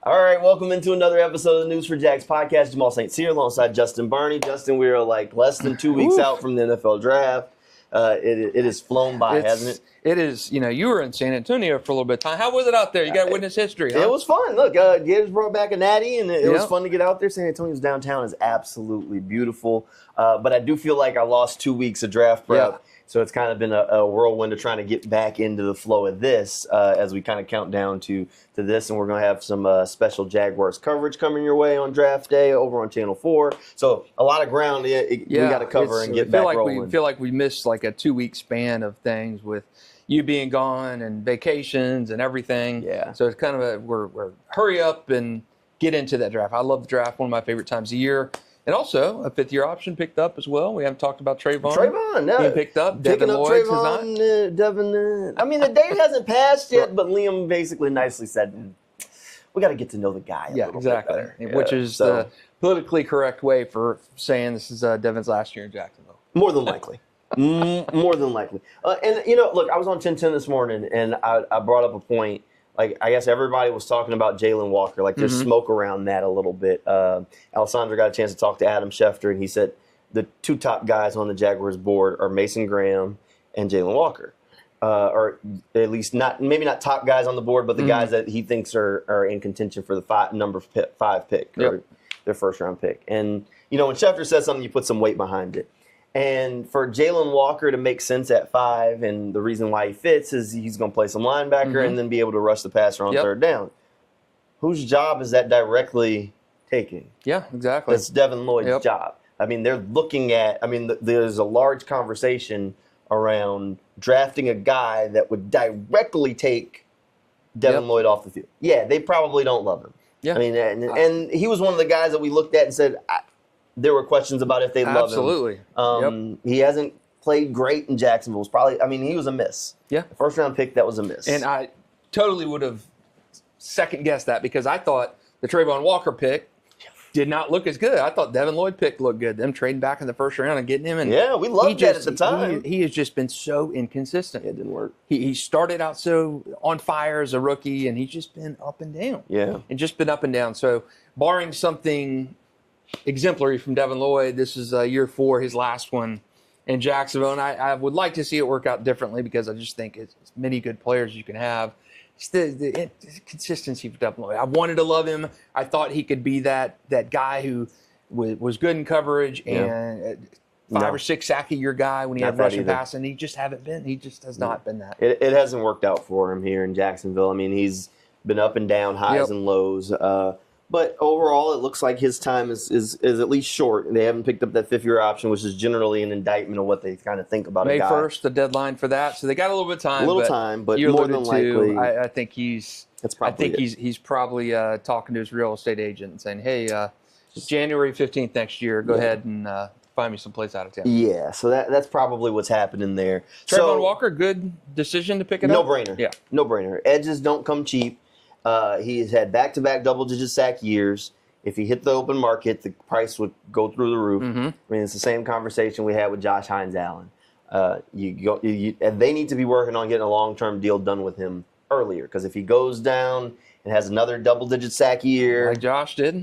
All right, welcome into another episode of the News for Jax podcast. Jamal St. Cyr alongside Justin Barney. Justin, we are like less than 2 weeks out from the NFL draft. It has flown by, hasn't it? It is. You know, you were in San Antonio for a little bit of time. How was it out there? You got to witness history, huh? It was fun. Look, Gators brought back a natty, and it was fun to get out there. San Antonio's downtown is absolutely beautiful. But I do feel like I lost 2 weeks of draft prep. Yeah. So it's kind of been a whirlwind of trying to get back into the flow of this as we kind of count down to this. And we're going to have some special Jaguars coverage coming your way on draft day over on Channel 4. So a lot of ground we got to cover and get back rolling. We feel like we missed like a 2 week span of things with you being gone and vacations and everything. Yeah. So it's kind of we're hurry up and get into that draft. I love the draft, one of my favorite times of year. And also, a fifth-year option picked up as well. We haven't talked about Trayvon. No. Being picked up. Picking Devin up Lloyd Trayvon, Devin. I mean, the day hasn't passed yet, but Liam basically nicely said, we got to get to know the guy a little bit better. Which is the politically correct way for saying this is Devin's last year in Jacksonville. More than likely. More than likely. And, you know, look, I was on 1010 this morning, and I brought up a point. Like, I guess everybody was talking about Jalen Walker. Like, there's smoke around that a little bit. Alessandra got a chance to talk to Adam Schefter, and he said the two top guys on the Jaguars board are Mason Graham and Jalen Walker. Or at least maybe not top guys on the board, but the guys that he thinks are in contention for the number 5 pick, or their first-round pick. And, you know, when Schefter says something, you put some weight behind it. And for Jalen Walker to make sense at 5, and the reason why he fits is he's going to play some linebacker and then be able to rush the passer on third down. Whose job is that directly taking? Yeah, exactly. It's Devin Lloyd's job. I mean, they're looking at – I mean, there's a large conversation around drafting a guy that would directly take Devin Lloyd off the field. Yeah, they probably don't love him. Yeah. I mean, and he was one of the guys that we looked at and said – there were questions about if they love him. Absolutely. He hasn't played great in Jacksonville. He was a miss. Yeah. First round pick, that was a miss. And I totally would have second guessed that because I thought the Trayvon Walker pick did not look as good. I thought Devin Lloyd pick looked good. Them trading back in the first round and getting him. And yeah, we loved that at the time. He has just been so inconsistent. It didn't work. He started out so on fire as a rookie, and he's just been up and down. Yeah. And just been up and down. So barring something exemplary from Devin Lloyd, this is year 4, his last one in Jacksonville, and I would like to see it work out differently because I just think it's many good players you can have. It's the consistency for Devin Lloyd. I wanted to love him. I thought he could be that guy who was good in coverage and 5 or 6 sack a year guy when he had rushing pass, and he just haven't been. He just has not been that. It hasn't worked out for him here in Jacksonville. I mean, he's been up and down, highs and lows. But overall, it looks like his time is at least short. They haven't picked up that 5th-year option, which is generally an indictment of what they kind of think about a guy. May 1st, the deadline for that. So they got a little bit of time. But more than likely, I think he's probably talking to his real estate agent and saying, "Hey, January 15th next year, go ahead and find me some place out of town." Yeah, so that's probably what's happening there. Trayvon Walker, good decision to pick it up? No-brainer. Yeah. No-brainer. Edges don't come cheap. He's had back-to-back double-digit sack years. If he hit the open market, the price would go through the roof. I mean, it's the same conversation we had with Josh Hines-Allen. And they need to be working on getting a long-term deal done with him earlier, because if he goes down and has another double-digit sack year,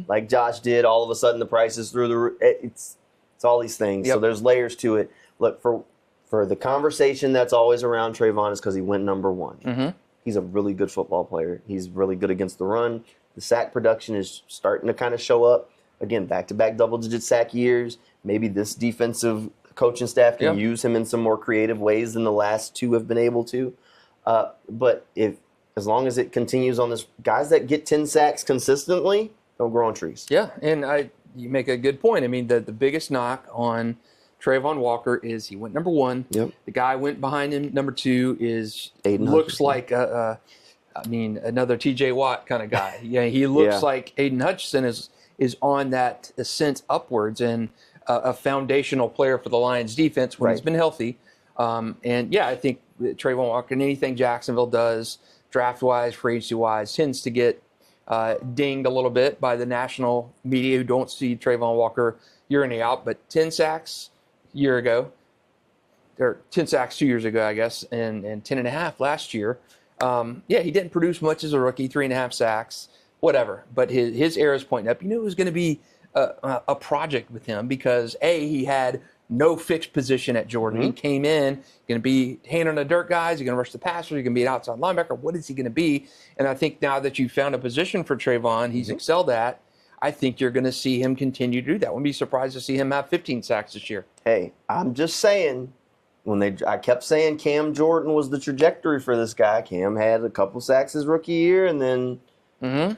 like Josh did, all of a sudden the price is through the roof. It's all these things. So there's layers to it. Look, for the conversation that's always around Trayvon is because he went number 1. He's a really good football player. He's really good against the run. The sack production is starting to kind of show up. Again, back-to-back double-digit sack years. Maybe this defensive coaching staff can use him in some more creative ways than the last 2 have been able to. But as long as it continues on this, guys that get 10 sacks consistently don't grow on trees. Yeah, and you make a good point. I mean, the biggest knock on Trayvon Walker is he went number 1. Yep. The guy went behind him, number 2, looks like another T.J. Watt kind of guy. Yeah, he looks like Aiden Hutchinson is on that ascent upwards and a foundational player for the Lions defense when he's been healthy. I think Trayvon Walker and anything Jacksonville does draft-wise, free agency-wise, tends to get dinged a little bit by the national media who don't see Trayvon Walker year in and out, but 10 sacks year ago, or 10 sacks 2 years ago, I guess, and 10 and a half last year. He didn't produce much as a rookie, 3.5 sacks. whatever. But his arrow's pointing up. You knew it was going to be a project with him because, he had no fixed position at Jordan. He came in, going to be hand on the dirt guys. He's going to rush the passer. He's going to be an outside linebacker. What is he going to be? And I think now that you found a position for Trayvon, he's excelled at, I think you're going to see him continue to do that. Wouldn't be surprised to see him have 15 sacks this year. Hey, I'm just saying, I kept saying Cam Jordan was the trajectory for this guy. Cam had a couple sacks his rookie year, and then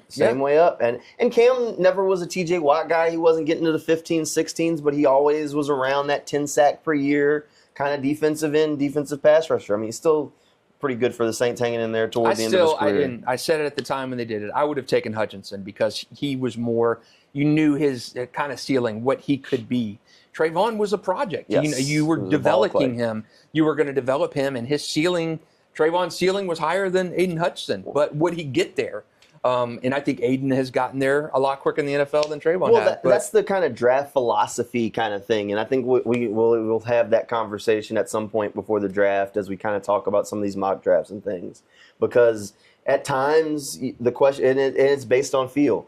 same way up. And Cam never was a TJ Watt guy. He wasn't getting to the 15s, 16s, but he always was around that 10 sack per year kind of defensive pass rusher. I mean, he's still pretty good for the Saints hanging in there toward the end of his career. I said it at the time when they did it. I would have taken Hutchinson because he was more, you knew his kind of ceiling, what he could be. Trayvon was a project. Yes, you were developing him. You were going to develop him, and his ceiling, Trayvon's ceiling was higher than Aiden Hutchinson. But would he get there? And I think Aiden has gotten there a lot quicker in the NFL than Trayvon has. That's the kind of draft philosophy kind of thing. And I think we'll have that conversation at some point before the draft as we kind of talk about some of these mock drafts and things. Because at times, the question, and it's based on feel.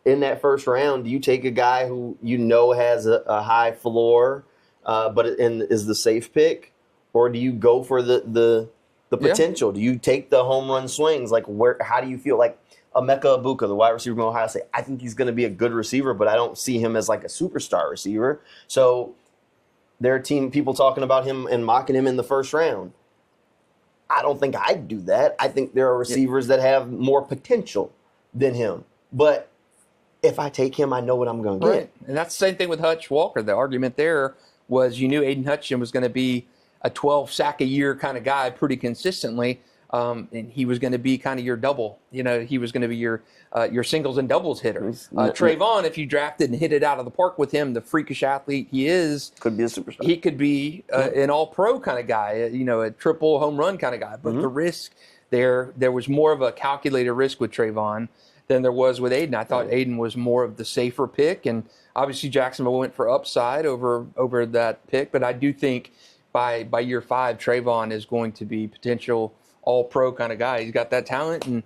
In that first round, do you take a guy who you know has a high floor but is the safe pick? Or do you go for the potential? Do you take the home run swings? Like, how do you feel? Like, Emeka Ibuka, the wide receiver from Ohio State, I think he's going to be a good receiver, but I don't see him as like a superstar receiver. So there are people talking about him and mocking him in the first round. I don't think I'd do that. I think there are receivers that have more potential than him. But if I take him, I know what I'm going to get. And that's the same thing with Hutch Walker. The argument there was you knew Aiden Hutchinson was going to be a 12-sack-a-year kind of guy pretty consistently. And he was going to be kind of your double. He was going to be your singles and doubles hitter. Trayvon, if you drafted and hit it out of the park with him, the freakish athlete he is, could be a superstar. He could be an all-pro kind of guy, a triple home run kind of guy. But the risk there was more of a calculated risk with Trayvon than there was with Aiden. I thought Aiden was more of the safer pick, and obviously Jacksonville went for upside over that pick. But I do think by year 5, Trayvon is going to be potential all-pro kind of guy. He's got that talent. And,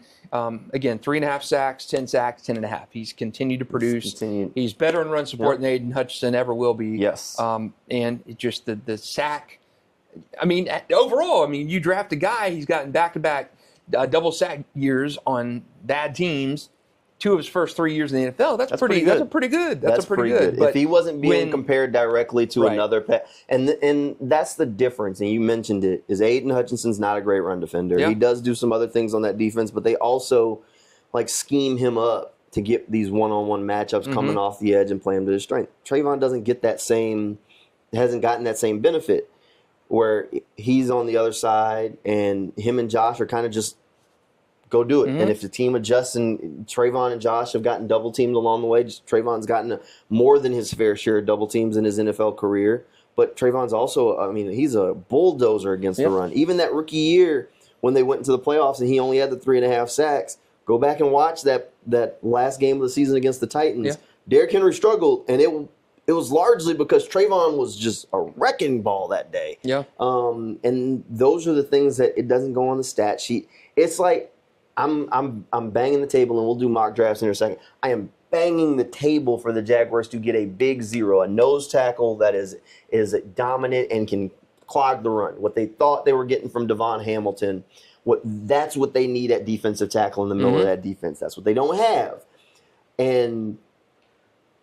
again, 3.5 sacks, 10 sacks, 10.5. He's continued to produce. He's better in run support than Aiden Hutchinson ever will be. Yes. And just the sack. I mean, overall, you draft a guy, he's gotten back-to-back double sack years on bad teams. 2 of his first 3 years in the NFL. That's pretty good. That's pretty good. But if he wasn't being compared directly to another and that's the difference. And you mentioned it. Is Aiden Hutchinson's not a great run defender. Yeah. He does do some other things on that defense, but they also scheme him up to get these one-on-one matchups coming off the edge and play him to his strength. Trayvon doesn't get hasn't gotten that same benefit where he's on the other side and him and Josh are kind of just go do it. And if the team adjusts, and Trayvon and Josh have gotten double teamed along the way, Trayvon's gotten more than his fair share of double teams in his NFL career. But Trayvon's also, he's a bulldozer against the run. Even that rookie year when they went into the playoffs and he only had the 3.5 sacks, go back and watch that last game of the season against the Titans. Yeah. Derrick Henry struggled, and it was largely because Trayvon was just a wrecking ball that day. Yeah. And those are the things that it doesn't go on the stat sheet. It's like, I'm banging the table, and we'll do mock drafts in a second. I am banging the table for the Jaguars to get a big 0, a nose tackle that is dominant and can clog the run. What they thought they were getting from Devon Hamilton, that's what they need at defensive tackle in the middle of that defense. That's what they don't have. And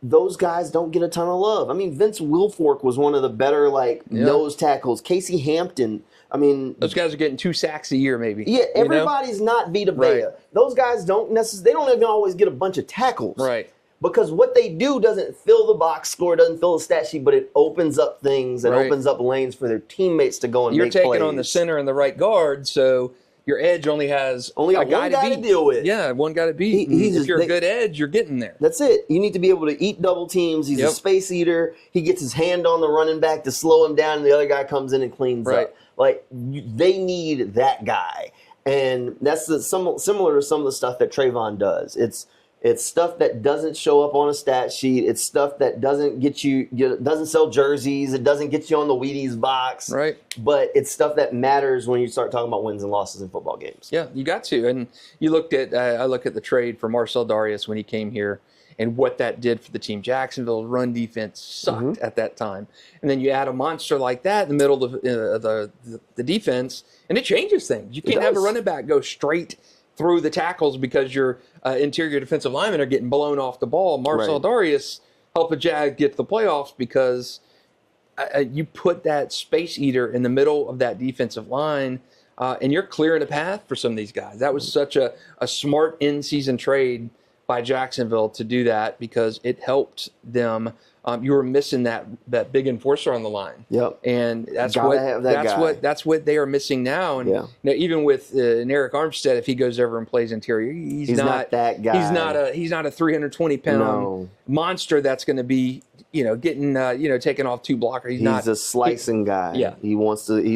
those guys don't get a ton of love. Vince Wilfork was one of the better nose tackles. Casey Hampton. Those guys are getting 2 sacks a year, maybe. Yeah, everybody's not Vita Vea. Right. Those guys don't even always get a bunch of tackles. Right. Because what they do doesn't fill the box score, doesn't fill the stat sheet, but it opens up things and opens up lanes for their teammates to go and make plays. You're taking on the center and the right guard, so your edge only has a guy to deal with. Yeah, one guy to beat. If you're a good edge, you're getting there. That's it. You need to be able to eat double teams. He's a space eater. He gets his hand on the running back to slow him down, and the other guy comes in and cleans up. They need that guy. And that's similar to some of the stuff that Trayvon does. It's It's stuff that doesn't show up on a stat sheet. It's stuff that doesn't doesn't sell jerseys. It doesn't get you on the Wheaties box. Right. But it's stuff that matters when you start talking about wins and losses in football games. Yeah, you got to. And you looked at, I look at the trade for Marcel Darius when he came here and what that did for the team. Jacksonville's run defense sucked at that time. And then you add a monster like that in the middle of the defense, and it changes things. You can't have a running back go straight through the tackles because your interior defensive linemen are getting blown off the ball. Marcel Darius helped the Jag get to the playoffs because you put that space eater in the middle of that defensive line, and you're clearing a path for some of these guys. That was such a smart in-season trade by Jacksonville to do that because it helped them. You were missing that big enforcer on the line. Yep. And that's guy. That's what they are missing now. And you know, even with Eric Armstead, if he goes over and plays interior, he's not that guy. He's not a 320-pound monster that's going to be getting taking off two blockers. He's a slicing guy. Yeah. He's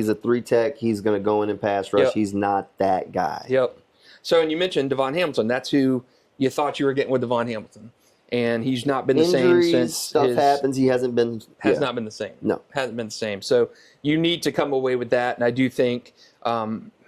a 3-tech. He's going to go in and pass rush. Yep. He's not that guy. Yep. So, and you mentioned Devon Hamilton. That's who you thought you were getting with Devon Hamilton. And he's not been the same since stuff happens. He hasn't been not been the same. No, hasn't been the same. So you need to come away with that. And I do think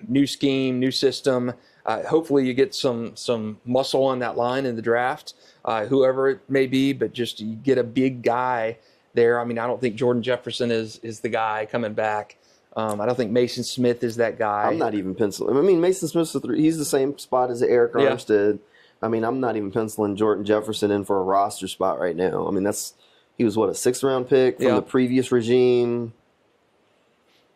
new scheme, new system. Hopefully you get some muscle on that line in the draft, whoever it may be. But just you get a big guy there. I mean, I don't think Jordan Jefferson is the guy coming back. I don't think Mason Smith is that guy. I'm not even penciling. I mean, Mason Smith's he's the same spot as Eric Armstead. I mean, I'm not even penciling Jordan Jefferson in for a roster spot right now. I mean, he was, a 6th-round pick from the previous regime.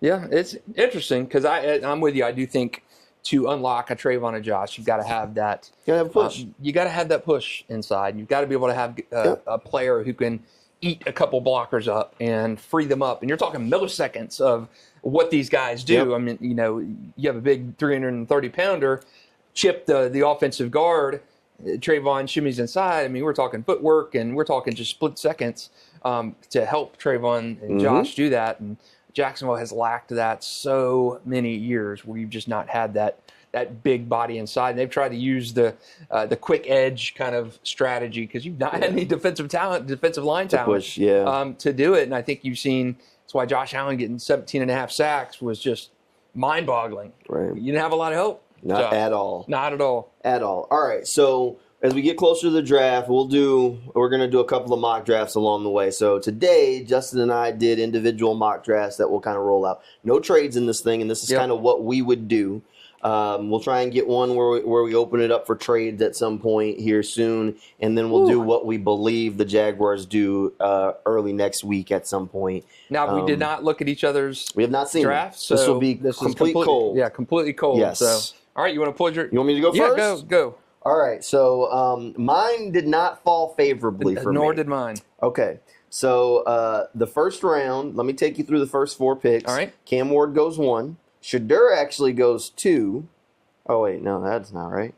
Yeah, it's interesting because I'm with you. I do think to unlock a Trayvon and Josh, you've got to have that. You got to have a push. You got to have that push inside. You've got to be able to have a player who can eat a couple blockers up and free them up. And you're talking milliseconds of what these guys do. Yep. I mean, you have a big 330-pounder, chip the offensive guard. Trayvon shimmies inside. I mean, we're talking footwork and we're talking just split seconds to help Trayvon and Josh do that. And Jacksonville has lacked that so many years where you've just not had that big body inside. And they've tried to use the quick edge kind of strategy because you've not had any defensive line talent to do it. And I think you've seen that's why Josh Allen getting 17.5 sacks was just mind-boggling. Right. You didn't have a lot of help. Not at all. Not at all. At all. All right. So as we get closer to the draft, we're going to do a couple of mock drafts along the way. So today, Justin and I did individual mock drafts that we'll kind of roll out. No trades in this thing, and this is kind of what we would do. We'll try and get one where we open it up for trades at some point here soon, and then we'll do what we believe the Jaguars do early next week at some point. Now, we did not look at each other's we have not seen drafts. So this will be completely cold. Yeah, completely cold. Yes. So, all right, you want to pull your? You want me to go first? Yeah, go. All right. So mine did not fall favorably for me. Nor did mine. Okay. So the first round, let me take you through the first 4 picks. All right. Cam Ward goes 1. Shadur actually goes 2. Oh, wait. No, that's not right.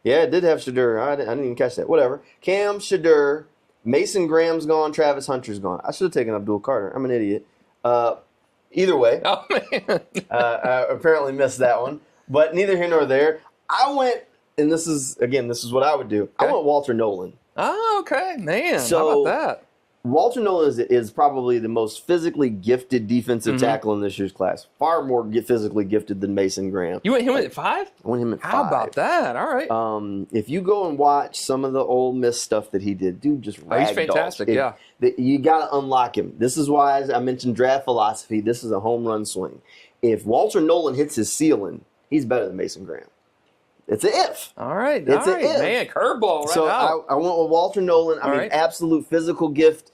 Yeah, it did have Shadur. I didn't even catch that. Whatever. Cam, Shadur, Mason Graham's gone, Travis Hunter's gone. I should have taken Abdul Carter. I'm an idiot. Either way. Oh, man. I apparently missed that one. But neither here nor there. I went, and this is what I would do. Okay. I went Walter Nolan. Oh, okay. Man, how about that? Walter Nolan is probably the most physically gifted defensive tackle in this year's class. Far more physically gifted than Mason Graham. You went him at 5? I went him at 5. How about that? All right. If you go and watch some of the Ole Miss stuff that he did, dude, just ragdoll. He's fantastic, You got to unlock him. This is why I mentioned draft philosophy. This is a home run swing. If Walter Nolan hits his ceiling, he's better than Mason Graham. It's an if. All right. It's an if. Man, curveball right now. I went with Walter Nolan. I mean, absolute physical gift,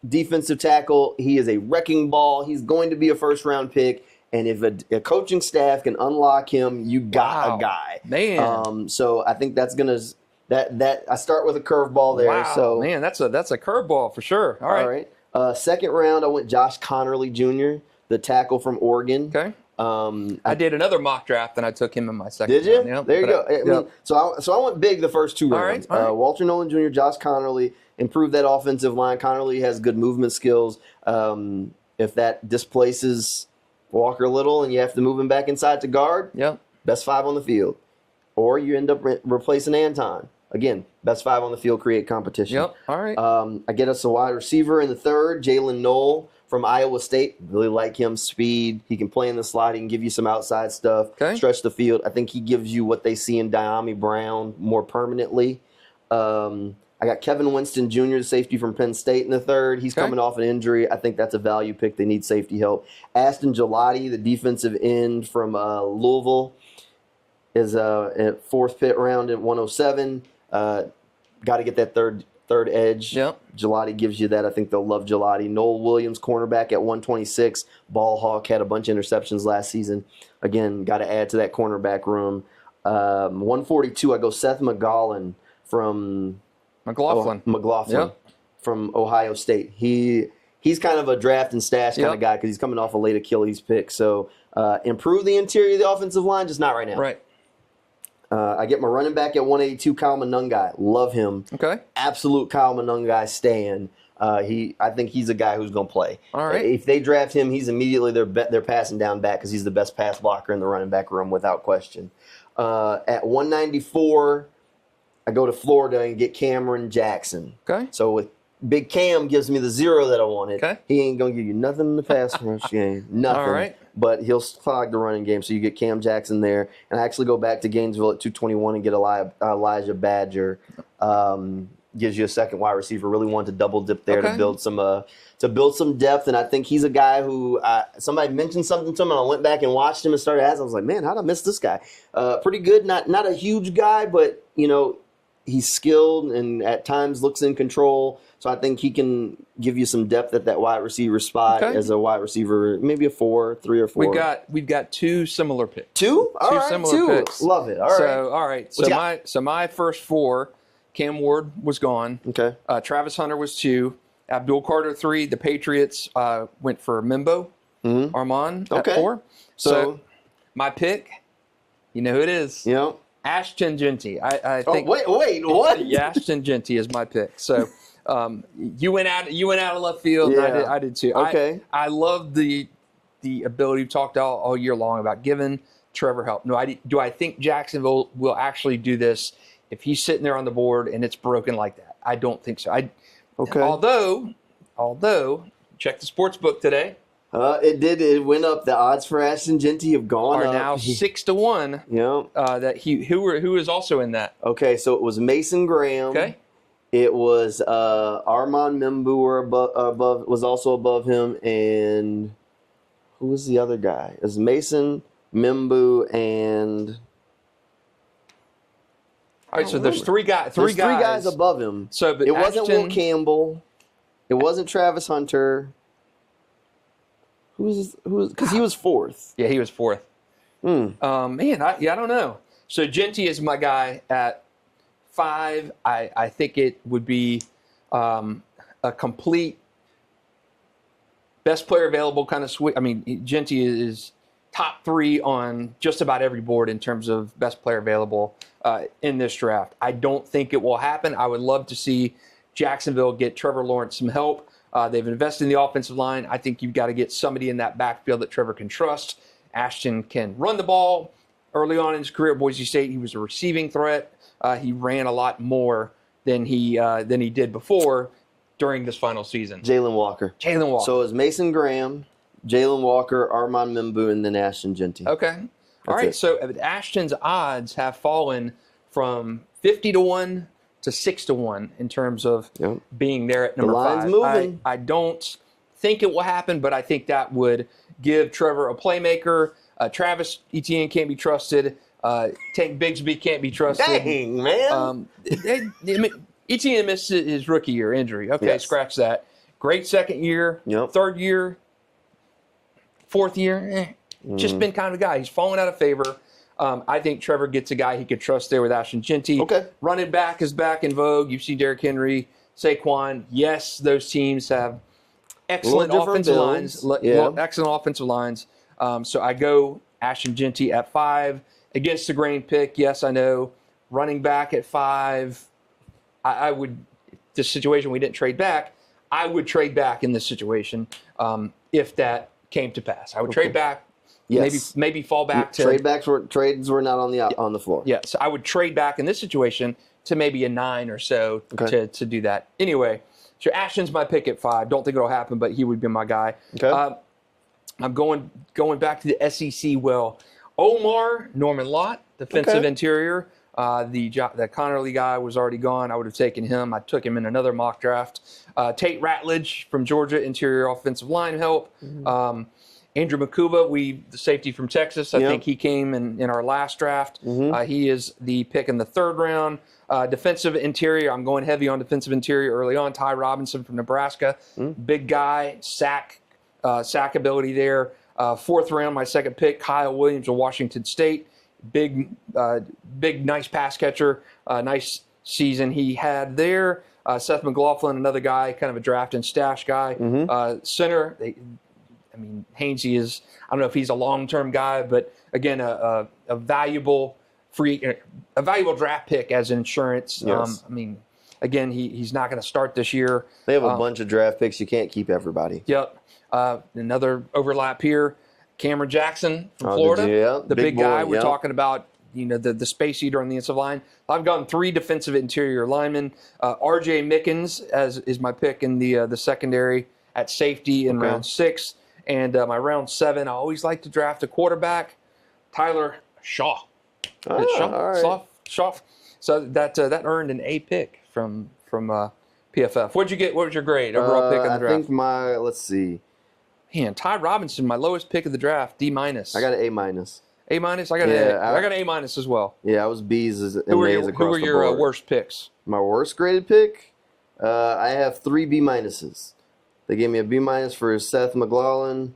defensive tackle. He is a wrecking ball. He's going to be a first-round pick. And if a coaching staff can unlock him, you got a guy. Man. So I think that's going to that I start with a curveball there. Wow. So man, that's a curveball for sure. All right. Second round, I went Josh Connerly Jr., the tackle from Oregon. Okay. I did another mock draft, and I took him in my second. Did you? round. Yeah, there you go. I mean, so I went big the first 2 rounds. All right. Walter Nolan Jr., Josh Connerly, improved that offensive line. Connerly has good movement skills. If that displaces Walker a little and you have to move him back inside to guard, best 5 on the field. Or you end up replacing Anton. Again, best 5 on the field, create competition. Yep. All right. I get us a wide receiver in the 3rd, Jalen Knoll from Iowa State. Really like him, speed. He can play in the slot. He can give you some outside stuff, stretch the field. I think he gives you what they see in Diami Brown more permanently. I got Kevin Winston Jr., the safety from Penn State, in the 3rd. He's coming off an injury. I think that's a value pick. They need safety help. Ashton Gelati, the defensive end from Louisville, is at 4th pit round at 107. Got to get that third edge. Yep. Gelati gives you that. I think they'll love Gelati. Noel Williams, cornerback at 126. Ball hawk, had a bunch of interceptions last season. Again, got to add to that cornerback room. 142, I go Seth McLaughlin from from Ohio State. He's kind of a draft and stash kind of guy because he's coming off a late Achilles pick. So improve the interior of the offensive line, just not right now. Right. I get my running back at 182, Kyle Monungai. Love him. Okay. Absolute Kyle Monungai stan. I think he's a guy who's going to play. All right. If they draft him, he's immediately their passing down back because he's the best pass blocker in the running back room without question. At 194, I go to Florida and get Cameron Jackson. Okay. So with Big Cam gives me the 0 that I wanted. Okay. He ain't going to give you nothing in the pass rush game. Nothing. All right. But he'll clog the running game, so you get Cam Jackson there. And I actually go back to Gainesville at 221 and get Elijah Badger. Gives you a second wide receiver. Really wanted to double dip there to build some depth. And I think he's a guy who somebody mentioned something to him, and I went back and watched him and started asking. I was like, man, how'd I miss this guy? Pretty good. Not a huge guy, but he's skilled and at times looks in control. So I think he can give you some depth at that wide receiver spot as a wide receiver, maybe a 3 or 4. We've got 2 similar picks. 2? All right, similar picks. Love it. All right. So my first 4, Cam Ward was gone. Okay. Travis Hunter was 2. Abdul Carter 3. The Patriots went for Mimbo Armand at 4. So my pick, you know who it is. Yep. Ashton Genty. I think. Wait, what? Yeah, Ashton Genty is my pick. So you went out of left field. Yeah. And I did too. Okay. I love the ability we've talked all year long about giving Trevor help. No, do I think Jacksonville will actually do this if he's sitting there on the board and it's broken like that? I don't think so. Although, check the sports book today. It did. It went up. The odds for Ashton Genty have gone up. Are now 6-1. Yeah. That who is also in that? Okay, so it was Mason Graham. Okay. It was Armand Mimbu was also above him, and who was the other guy? It was Mason Mimbu and. All right, so there's 3 guys. Three guys above him. So but it wasn't Will Campbell. It wasn't Travis Hunter. Who was? Because he was 4th. Yeah, he was 4th. I don't know. So Genty is my guy at 5. I think it would be a complete best player available kind of switch. I mean, Genty is top 3 on just about every board in terms of best player available in this draft. I don't think it will happen. I would love to see Jacksonville get Trevor Lawrence some help. They've invested in the offensive line. I think you've got to get somebody in that backfield that Trevor can trust. Ashton can run the ball. Early on in his career at Boise State, he was a receiving threat. He ran a lot more than he did before during this final season. Jalen Walker. So it was Mason Graham, Jalen Walker, Armand Mimbu, and then Ashton Genty. Okay. All right. So Ashton's odds have fallen from 50-1 to 6-1 in terms of being there at number 5. The line's moving. I don't think it will happen, but I think that would give Trevor a playmaker. Travis Etienne can't be trusted. Tank Bigsby can't be trusted. Dang, man. Etienne missed his rookie year injury. Okay, scratch that. Great second year. Third year. Fourth year. Just been kind of a guy. He's fallen out of favor. I think Trevor gets a guy he could trust there with Ashton Genty. Okay. Running back is back in vogue. You see Derrick Henry, Saquon. Yes, those teams have excellent offensive lines. Excellent offensive lines. So I go Ashton Genty at 5. Against the grain pick, yes, I know. Running back at 5. I would, this situation we didn't trade back, I would trade back in this situation if that came to pass. I would trade back. Yes. Maybe fall back to trades were not on the floor. Yeah, so I would trade back in this situation to maybe a 9 or so to do that. Anyway, so Ashton's my pick at 5. Don't think it'll happen, but he would be my guy. Okay. I'm going back to the SEC. Well, Omar Norman Lott, defensive interior. The Connerly guy was already gone. I would have taken him. I took him in another mock draft. Tate Ratledge from Georgia, interior offensive line help. Andrew Makuba, the safety from Texas. I think he came in our last draft. He is the pick in the 3rd round. Defensive interior, I'm going heavy on defensive interior early on. Ty Robinson from Nebraska. Big guy, sack ability there. 4th round, my 2nd pick, Kyle Williams of Washington State. Big, nice pass catcher. Nice season he had there. Seth McLaughlin, another guy, kind of a draft and stash guy. Center, Hainsey is, I don't know if he's a long-term guy, but again, a valuable draft pick as insurance. Yes. Again, he's not going to start this year. They have a bunch of draft picks. You can't keep everybody. Yep. Another overlap here. Cameron Jackson from Florida, the big guy. We're talking about, the space eater on the inside line. I've gotten 3 defensive interior linemen. R.J. Mickens is my pick in the secondary at safety in round 6. And my round 7, I always like to draft a quarterback, Tyler Shaw. All right. Shaw. So that earned an A pick from PFF. What'd you get? What was your grade overall pick in the draft? I think let's see. Man, Ty Robinson, my lowest pick of the draft, D-. I got an A-. A-? I got an A. I got an A- as well. Yeah, I was B's and A's across the board. Who were your worst picks? My worst graded pick? I have 3 B-. They gave me a B- for Seth McLaughlin,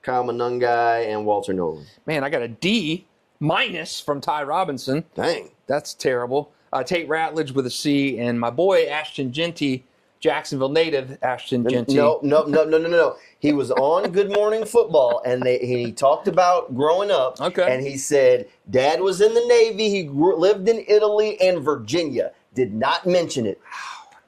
Kyle Monungai, and Walter Nolan. Man, I got a D- from Ty Robinson. Dang. That's terrible. Tate Ratledge with a C, and my boy Ashton Jeanty, Jacksonville native Ashton Jeanty. No. He was on Good Morning Football, and he talked about growing up. And he said, Dad was in the Navy. He lived in Italy and Virginia. Did not mention it.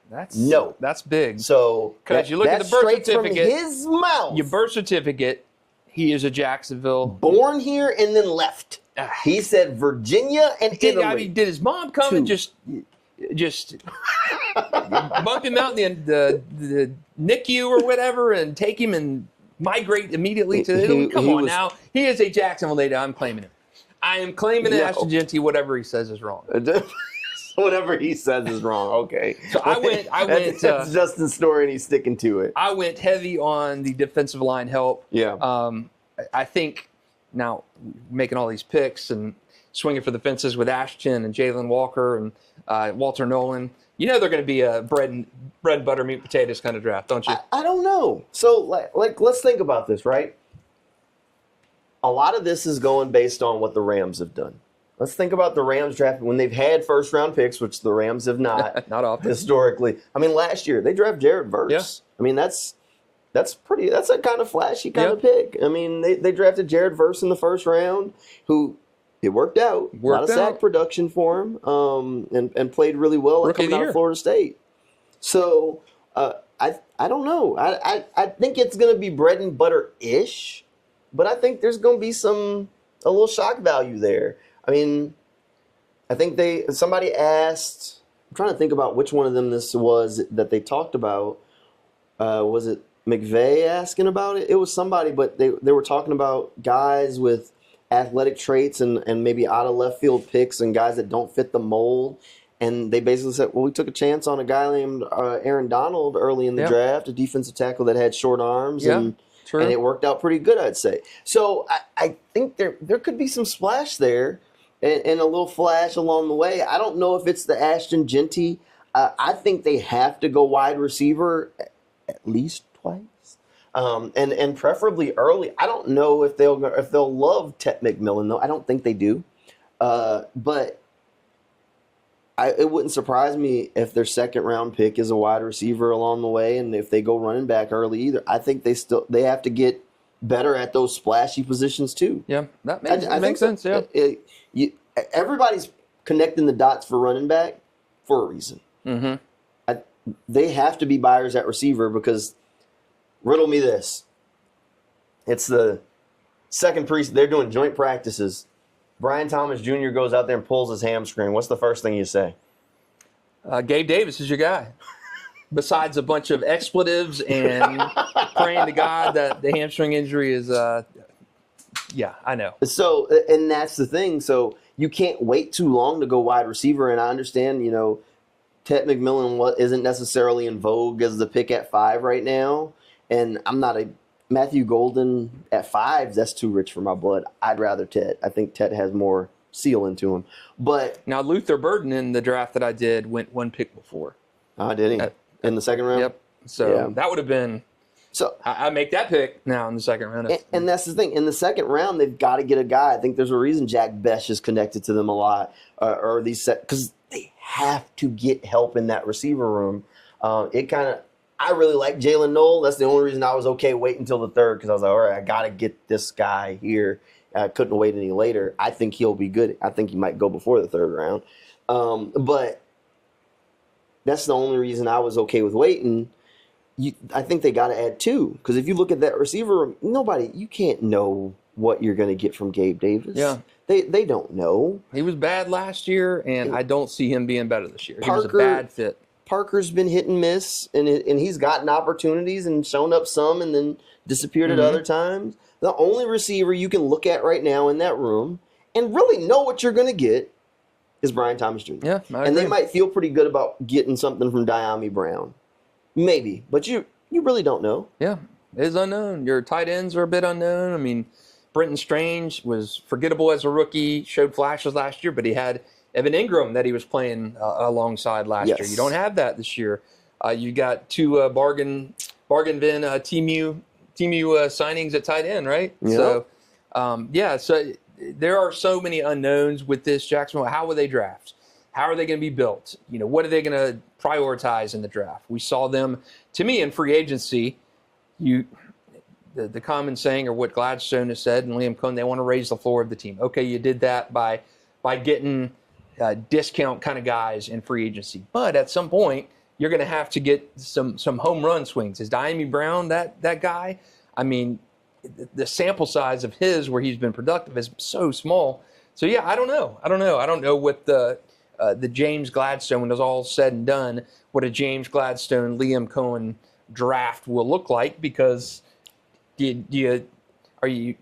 That's big. So because you look at the birth certificate, from his mouth. Your birth certificate, he is a Jacksonville, born here and then left. He said Virginia and Italy. Did his mom come and just bump him out in the NICU or whatever and take him and migrate immediately to Italy? Come on now. He is a Jacksonville native. I'm claiming him. I am claiming Ashton Jeanty. Whatever he says is wrong. Whatever he says is wrong. Okay. So I went. That's Justin's story, and he's sticking to it. I went heavy on the defensive line help. Yeah. I think now making all these picks and swinging for the fences with Ashton and Jalen Walker and Walter Nolan. They're going to be a bread and butter, meat and potatoes kind of draft, don't you? I don't know. So let's think about this, right? A lot of this is going based on what the Rams have done. Let's think about the Rams draft when they've had first-round picks, which the Rams have not. Not often. Historically. Last year, they drafted Jared Verse. Yeah. That's a kind of flashy kind of pick. They drafted Jared Verse in the first round, who it worked out. A lot of sack production for him, and played really well coming out of Florida State. So I don't know. I think it's going to be bread and butter-ish, but I think there's going to be a little shock value there. I think somebody asked, I'm trying to think about which one of them this was that they talked about. Was it McVay asking about it? It was somebody, but they were talking about guys with athletic traits and maybe out of left field picks and guys that don't fit the mold. And they basically said, well, we took a chance on a guy named Aaron Donald early in the draft, a defensive tackle that had short arms. And it worked out pretty good, I'd say. So I think there could be some splash there. And a little flash along the way. I don't know if it's the Ashton Jeanty. I think they have to go wide receiver at least twice, and preferably early. I don't know if they'll love Tet McMillan though. I don't think they do, but it wouldn't surprise me if their second round pick is a wide receiver along the way, and if they go running back early either. I think they have to get better at those splashy positions too. Yeah, that makes sense. Yeah. Everybody's connecting the dots for running back for a reason. Mm-hmm. They have to be buyers at receiver because, riddle me this. It's the second preseason. They're doing joint practices. Brian Thomas Jr. goes out there and pulls his hamstring. What's the first thing you say? Gabe Davis is your guy. Besides a bunch of expletives and praying to God that the hamstring injury is, yeah, I know. So, and that's the thing. So you can't wait too long to go wide receiver. And I understand, Ted McMillan isn't necessarily in vogue as the pick at 5 right now. And I'm not a Matthew Golden at 5. That's too rich for my blood. I'd rather Ted. I think Ted has more seal into him. But now Luther Burden in the draft that I did went 1 pick before. Oh, did he? In the second round? Yep. So that would have been. So I make that pick now in the second round. And that's the thing. In the second round, they've got to get a guy. I think there's a reason Jack Besh is connected to them a lot, or these because they have to get help in that receiver room. I really like Jalen Noel. That's the only reason I was okay waiting until the third, because I was like, all right, I got to get this guy here. I couldn't wait any later. I think he'll be good. I think he might go before the third round. But that's the only reason I was okay with waiting. I think they got to add 2, because if you look at that receiver room, you can't know what you're going to get from Gabe Davis. Yeah. They don't know. He was bad last year, and I don't see him being better this year. He was a bad fit. Parker's been hit and miss, and he's gotten opportunities and shown up some and then disappeared at other times. The only receiver you can look at right now in that room and really know what you're going to get is Brian Thomas Jr. Yeah, I agree. And they might feel pretty good about getting something from Diami Brown. Maybe, but you really don't know. Yeah, it is unknown. Your tight ends are a bit unknown. I mean, Brenton Strange was forgettable as a rookie, showed flashes last year, but he had Evan Ingram that he was playing alongside last year. You don't have that this year. You got 2 bargain bin TMU signings at tight end, right? Yep. So, so there are so many unknowns with this Jacksonville. How will they draft? How are they going to be built? What are they going to prioritize in the draft? We saw them, to me, in free agency. The common saying, or what Gladstone has said, and Liam Cohn, they want to raise the floor of the team. Okay, you did that by getting discount kind of guys in free agency, but at some point you're going to have to get some home run swings. Is Diami Brown that guy? I mean, the sample size of his where he's been productive is so small. So yeah, I don't know. I don't know what the James Gladstone, when it's all said and done, what a James Gladstone, Liam Cohen draft will look like, because are you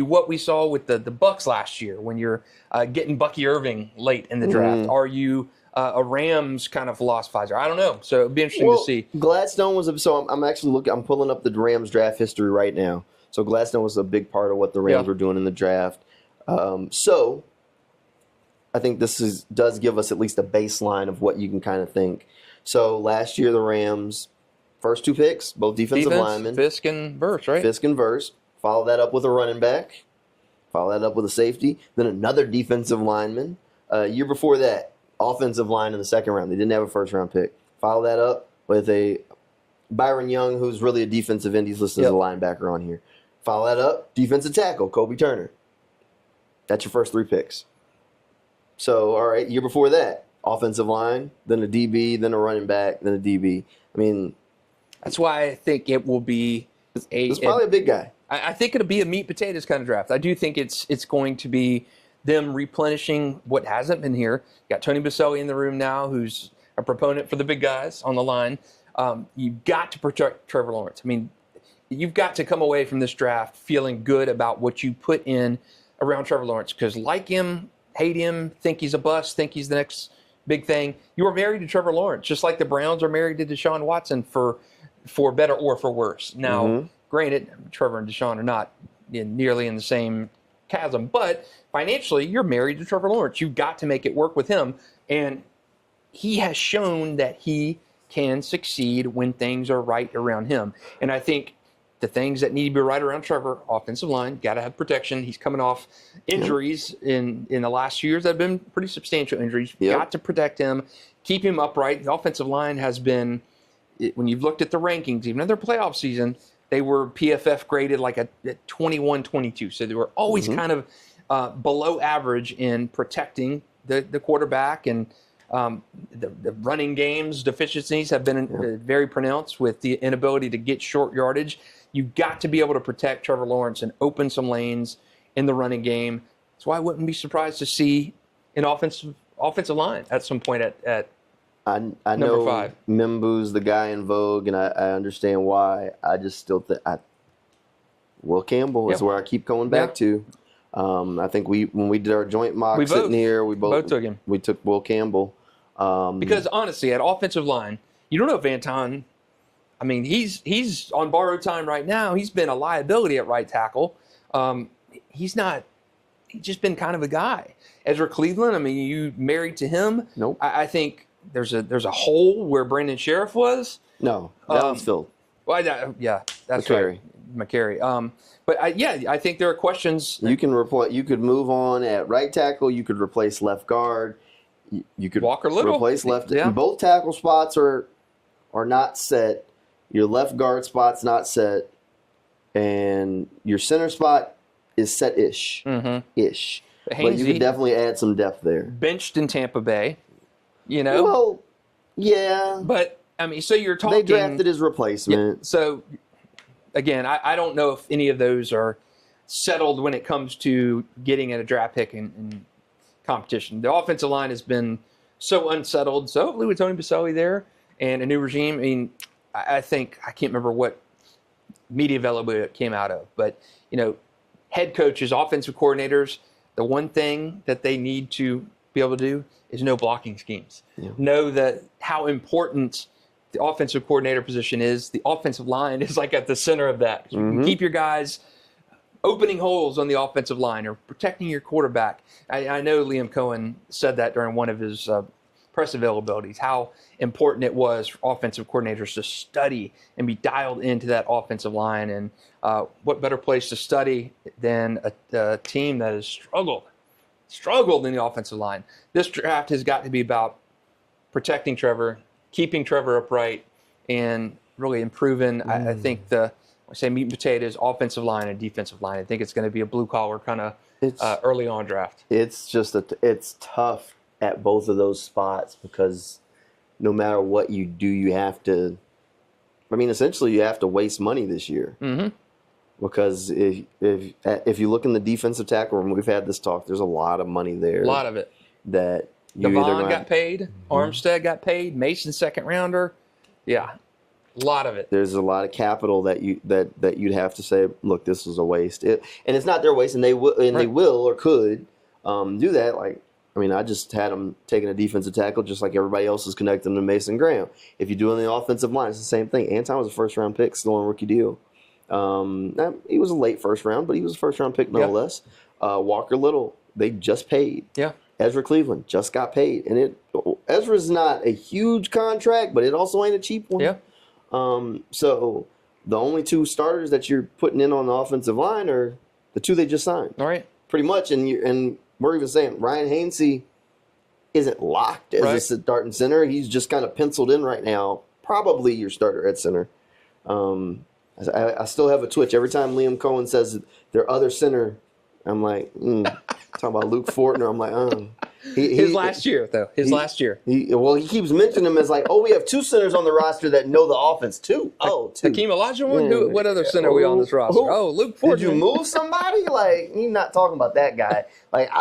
what we saw with the Bucks last year when you're getting Bucky Irving late in the draft? Are you a Rams kind of philosophizer? I don't know. So it'd be interesting to see. Gladstone was I'm actually looking. I'm pulling up the Rams draft history right now. So Gladstone was a big part of what the Rams were doing in the draft. So I think this does give us at least a baseline of what you can kind of think. So last year the Rams, first 2 picks, both defensive linemen. Fisk and Verse, right? Fisk and Verse. Follow that up with a running back. Follow that up with a safety. Then another defensive lineman. Year before that, offensive line in the second round. They didn't have a first-round pick. Follow that up with a Byron Young, who's really a defensive end. He's listed as a linebacker on here. Follow that up, defensive tackle, Kobe Turner. That's your first 3 picks. So, all right, year before that, offensive line, then a DB, then a running back, then a DB. I mean, that's why I think it will be it's probably a big guy. I think it'll be a meat potatoes kind of draft. I do think it's going to be them replenishing what hasn't been here. You got Tony Baselli in the room now, who's a proponent for the big guys on the line. You've got to protect Trevor Lawrence. I mean, you've got to come away from this draft feeling good about what you put in around Trevor Lawrence, because like him, hate him, think he's a bust, think he's the next big thing. You are married to Trevor Lawrence, just like the Browns are married to Deshaun Watson for better or for worse. Now, granted, Trevor and Deshaun are not nearly in the same chasm, but financially, you're married to Trevor Lawrence. You've got to make it work with him, and he has shown that he can succeed when things are right around him. And I think the things that need to be right around Trevor, offensive line, got to have protection. He's coming off injuries in the last few years that have been pretty substantial injuries. Got to protect him, keep him upright. The offensive line has been, when you've looked at the rankings, even in their playoff season, they were PFF graded like a 21-22. So they were always kind of below average in protecting the quarterback, and the running game's deficiencies have been very pronounced with the inability to get short yardage. You've got to be able to protect Trevor Lawrence and open some lanes in the running game. That's why I wouldn't be surprised to see an offensive offensive line at some point at I number know 5. Mimbu's the guy in vogue, and I understand why. I just still think Will Campbell is where I keep going back to. I think when we did our joint mock here, we both took him. We took Will Campbell. Because honestly, at offensive line, you don't know if Anton. I mean, he's on borrowed time right now. He's been a liability at right tackle. He's not. He's just been kind of a guy. Ezra Cleveland. I mean, you married to him. Nope. I think there's a hole where Brandon Sheriff was. No, that was filled. Well, that's right, McCary. But I think there are questions. You could move on at right tackle. You could replace left guard. You could Walker Little. Replace left. Yeah. Both tackle spots are not set. Your left guard spot's not set, and your center spot is set-ish. Ish. But you could definitely add some depth there. Benched in Tampa Bay, you know. Well, yeah. But I mean, so you're talking. They drafted his replacement. Yeah, so again, I don't know if any of those are settled when it comes to getting at a draft pick in competition. The offensive line has been so unsettled. So hopefully with Tony Baselli there and a new regime, I mean, I think, I can't remember what media availability it came out of, but, you know, head coaches, offensive coordinators, the one thing that they need to be able to do is know blocking schemes. Yeah. Know that how important the offensive coordinator position is. The offensive line is like at the center of that. You can keep your guys opening holes on the offensive line or protecting your quarterback. I know Liam Cohen said that during one of his press availabilities, how important it was for offensive coordinators to study and be dialed into that offensive line. And what better place to study than a team that has struggled in the offensive line. This draft has got to be about protecting Trevor, keeping Trevor upright, and really improving, I think, I say meat and potatoes, offensive line and defensive line. I think it's going to be a blue-collar kind of early on draft. It's just it's tough at both of those spots because no matter what you do, you have to – I mean, essentially you have to waste money this year. Mm-hmm. Because if you look in the defensive tackle room, we've had this talk, there's a lot of money there. A lot of it. That you Devon got paid. Armstead got paid. Mason, second rounder. Yeah. A lot of it. There's a lot of capital that you'd have to say, look, this was a waste. And it's not their waste, and they will or could do that. Like, I mean, I just had them taking a defensive tackle just like everybody else is connecting to Mason Graham. If you do on the offensive line, it's the same thing. Anton was a first-round pick, still on rookie deal. He was a late first round, but he was a first-round pick nonetheless. Walker Little, they just paid. Yeah. Ezra Cleveland just got paid. And Ezra's not a huge contract, but it also ain't a cheap one. Yeah. So the only two starters that you're putting in on the offensive line are the two they just signed. All right. Pretty much. And we're even saying Ryan Hainsey isn't locked as a starting center. He's just kind of penciled in right now. Probably your starter at center. I still have a twitch. Every time Liam Cohen says their other center, I'm like, talking about Luke Fortner. I'm like, His last year, though. Last year. He keeps mentioning him as like, we have two centers on the roster that know the offense, too. Two. Hakeem Olajuwon? What other center are we on this roster? Luke Fortner. Did you move somebody? Like, he's not talking about that guy. Like,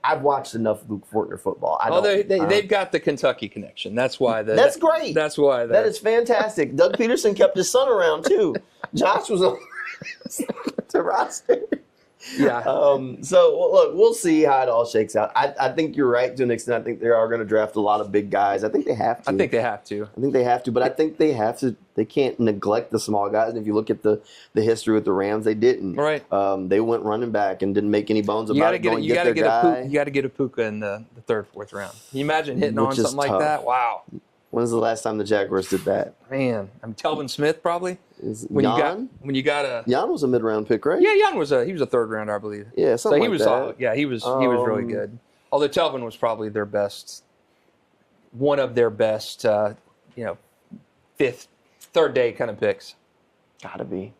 I've watched enough Luke Fortner football. They've got the Kentucky connection. That's why. That's great. That's why. That is fantastic. Doug Peterson kept his son around, too. Josh was on the roster. Yeah. So, look, we'll see how it all shakes out. I think you're right to an extent. I think they are going to draft a lot of big guys. I think they have to. I think they have to. But I think they have to. They can't neglect the small guys. And if you look at the history with the Rams, they didn't. Right. They went running back and didn't make any bones about it. You got to get a Puka in the third, fourth round. Can you imagine hitting on something like that? Wow. When's the last time the Jaguars did that? Man, Telvin Smith probably. Jan was a mid-round pick, right? Yeah, Jan was a third rounder, I believe. Yeah, something he was solid. Yeah, he was really good. Although Telvin was probably one of their best, third day kind of picks. Gotta be.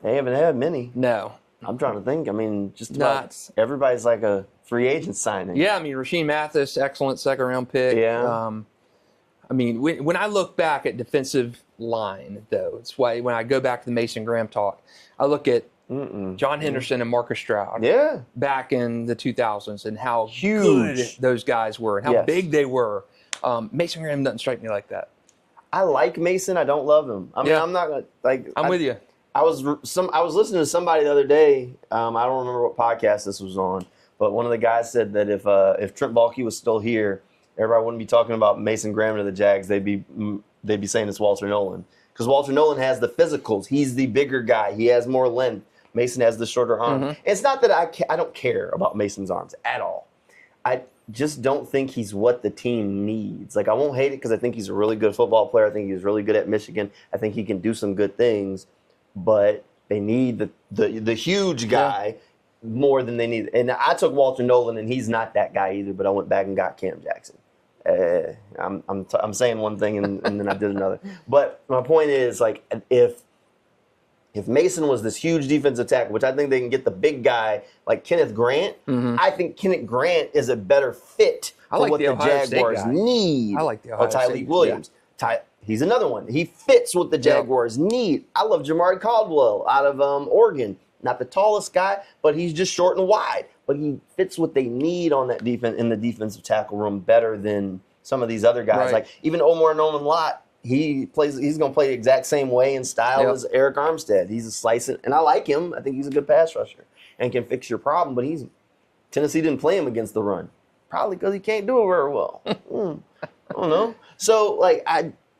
They haven't had many. No. I'm trying to think. I mean, just about everybody's like a free agent signing. Yeah, I mean, Rasheem Mathis, excellent second-round pick. Yeah. I mean, when I look back at defensive line, though, it's why when I go back to the Mason Graham talk, I look at John Henderson and Marcus Stroud. Yeah. Back in the 2000s and how good those guys were and how big they were. Mason Graham doesn't strike me like that. I like Mason. I don't love him. I mean, I'm not gonna like. I'm with you. I was listening to somebody the other day. I don't remember what podcast this was on, but one of the guys said that if Trent Baalke was still here, everybody wouldn't be talking about Mason Graham to the Jags. They'd be saying it's Walter Nolan because Walter Nolan has the physicals. He's the bigger guy. He has more length. Mason has the shorter arm. It's not that I don't care about Mason's arms at all. I just don't think he's what the team needs. Like, I won't hate it because I think he's a really good football player. I think he's really good at Michigan. I think he can do some good things, but they need the huge guy more than they need. And I took Walter Nolan, and he's not that guy either, but I went back and got Cam Jackson. I'm saying one thing and then I did another. But my point is, like, if Mason was this huge defensive tackle, which I think they can get the big guy like Kenneth Grant, I think Kenneth Grant is a better fit for what the Jaguars need. I like the Ohio State. Tyleik Williams. He's another one. He fits what the Jaguars need. I love Jamari Caldwell out of Oregon. Not the tallest guy, but he's just short and wide. But he fits what they need on that defense in the defensive tackle room better than some of these other guys. Like even Omar Nolan Lott. He's going to play the exact same way and style as Eric Armstead. He's a slice, and I like him. I think he's a good pass rusher and can fix your problem. But Tennessee didn't play him against the run, probably because he can't do it very well. I don't know. So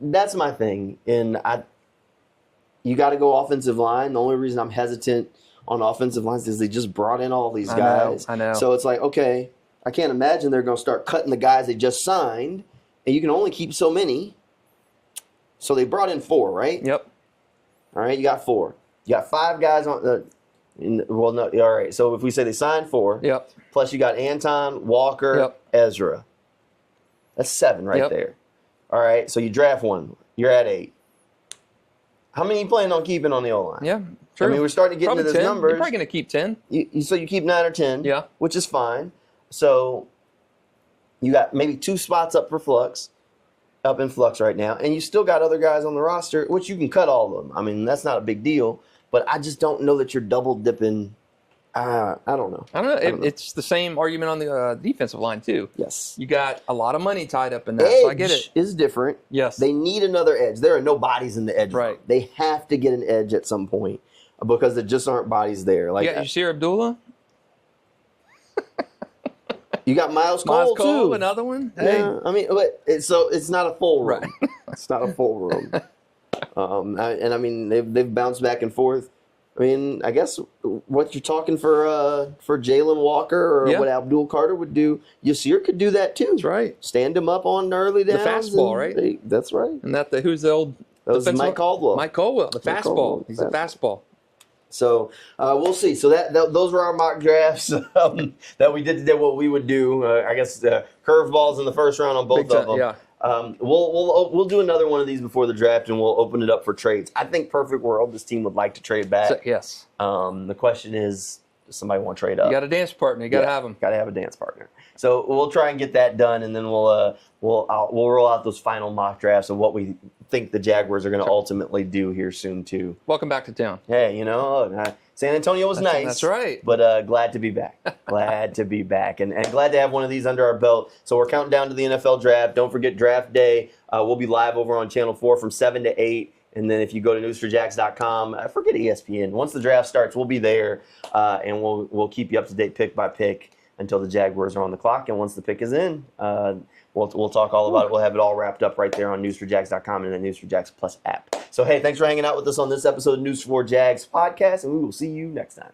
that's my thing, and you got to go offensive line. The only reason I'm hesitant on offensive lines is they just brought in all these guys. I know. So it's like, okay, I can't imagine they're going to start cutting the guys they just signed, and you can only keep so many. So they brought in 4, right? Yep. All right, you got 4. You got 5 guys on the. Well, no, all right. So if we say they signed 4, plus you got Anton, Walker, Ezra, that's 7 right there. All right, so you draft 1, you're at 8. How many you planning on keeping on the O-line? Yeah, true. I mean, we're starting to get into those numbers. You're probably going to keep 10. So you keep 9 or 10, which is fine. So you got maybe 2 spots up in flux right now, and you still got other guys on the roster, which you can cut all of them. I mean, that's not a big deal, but I just don't know that you're double dipping. I don't know. It's the same argument on the defensive line, too. Yes. You got a lot of money tied up in that, Edge so I get it. Is different. Yes. They need another edge. There are no bodies in the edge. Right. They have to get an edge at some point because there just aren't bodies there. Like, you got Yashir Abdullah? You got Miles Cole, too. Another one? Hey. Yeah, I mean, so it's not a full room. Right. It's not a full room. I mean, they've bounced back and forth. I mean, I guess what you're talking for Jalen Walker or what Abdul Carter would do, Yasir could do that too. That's right. Stand him up on early downs. The fastball, right? That's right. And who's the old? That was Mike Caldwell. Mike Caldwell, the fastball. He's a fastball. So we'll see. So those were our mock drafts that we did what we would do. I guess curveballs in the first round on both of them. Yeah. We'll do another one of these before the draft, and we'll open it up for trades. I think perfect world, this team would like to trade back. So, yes. The question is, does somebody want to trade up? You got a dance partner. You got to have them. Got to have a dance partner. So we'll try and get that done, and then we'll roll out those final mock drafts of what we think the Jaguars are going to ultimately do here soon too. Welcome back to town. Hey, San Antonio was nice. That's right. But glad to be back. Glad to be back, and glad to have one of these under our belt. So we're counting down to the NFL draft. Don't forget draft day. We'll be live over on Channel 4 from 7 to 8. And then if you go to newsforjax.com, forget ESPN. Once the draft starts, we'll be there, and we'll keep you up to date pick by pick until the Jaguars are on the clock. And once the pick is in, we'll talk all about it. We'll have it all wrapped up right there on newsforjax.com and the News for Jax Plus app. So, hey, thanks for hanging out with us on this episode of News for Jags podcast, and we will see you next time.